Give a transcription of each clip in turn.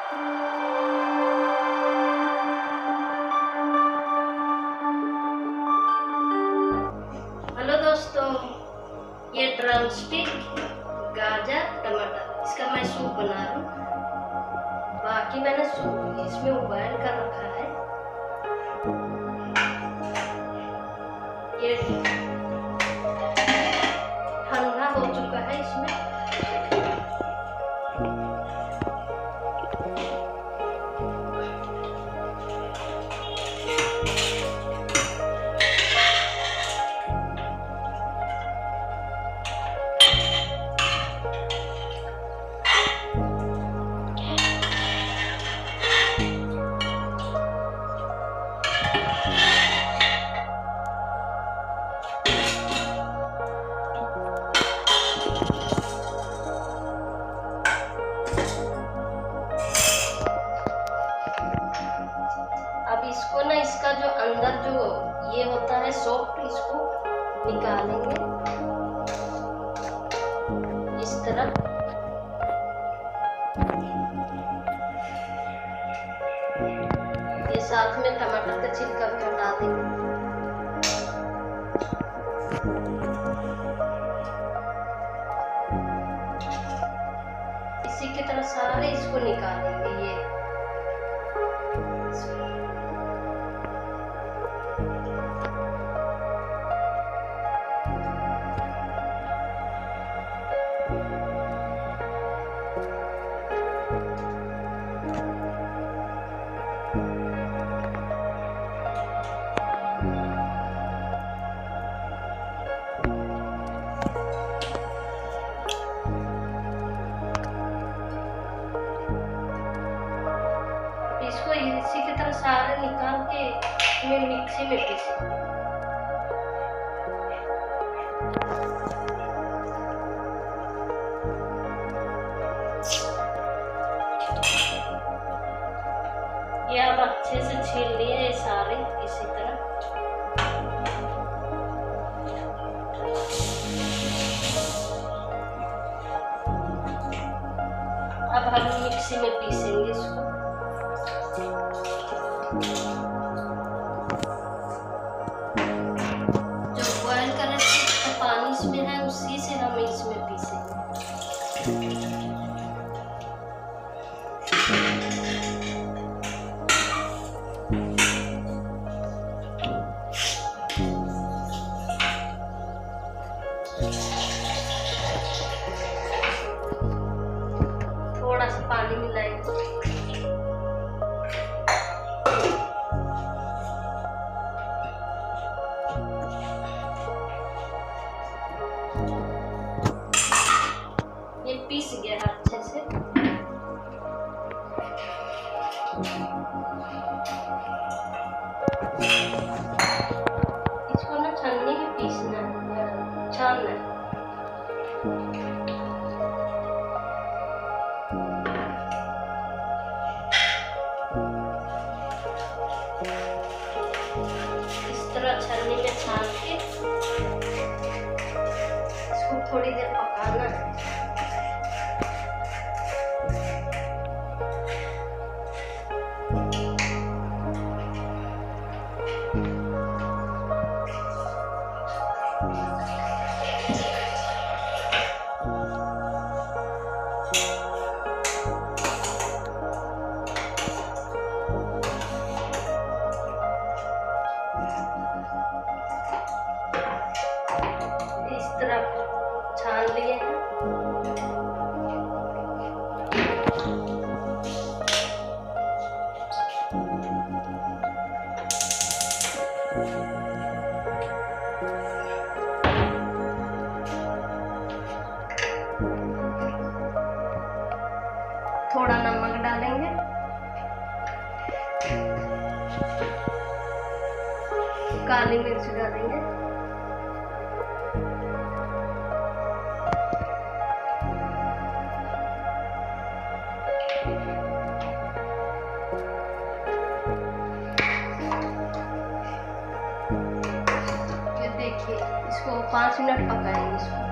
Hello दोस्तों, ये drum stick गाजर टमाटर इसका मैं सूप बना रहा हूँ। बाकी मैंने सूप इसमें उबाल कर रखा है। ये ठंडा हो चुका है। इसमें अब इसको ना, इसका जो अंदर जो ये होता है सॉफ्ट, इसको निकालेंगे इस तरह। ये साथ में टमाटर का छिलका भी हटा देंगे। इसी की तरह सारे इसको निकालेंगे। ये इसको इसी की तरह सारे निकाल के मैं मिक्सी में पीसूंगी। ये अब अच्छे से छील लिए सारे इसी तरह। अब हम मिक्सी में पीसेंगे इसको। जो बॉयल कर तो पानी इसमें है, उसी से हम इसमें पीसेंगे। थोड़ा सा पानी मिलाएंगे। ये पीस गया अच्छे से। इसको ना छन्नी में पीसना है, छानना है। इस तरह छन्नी में छान के इसको थोड़ी देर पकाना है। इस तरह छान लिए हैं। थोड़ा नमक डालेंगे। काली मिर्च डालेंगे। ये देखिए, इसको 5 मिनट पकाएंगे इसको।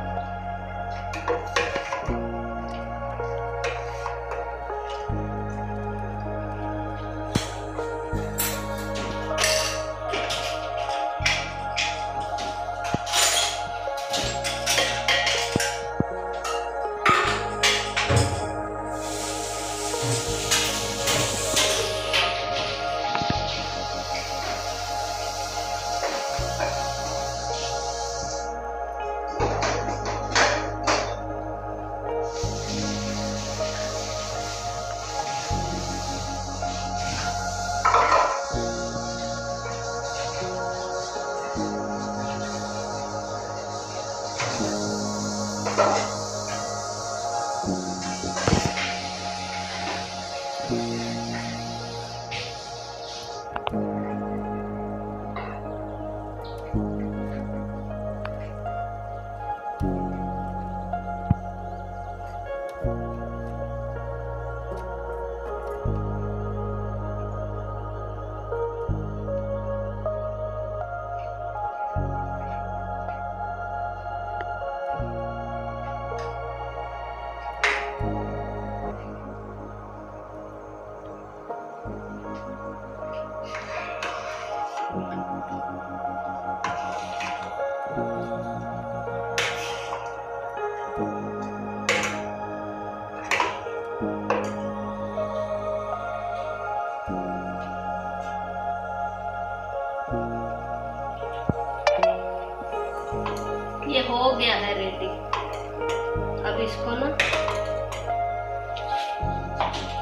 है।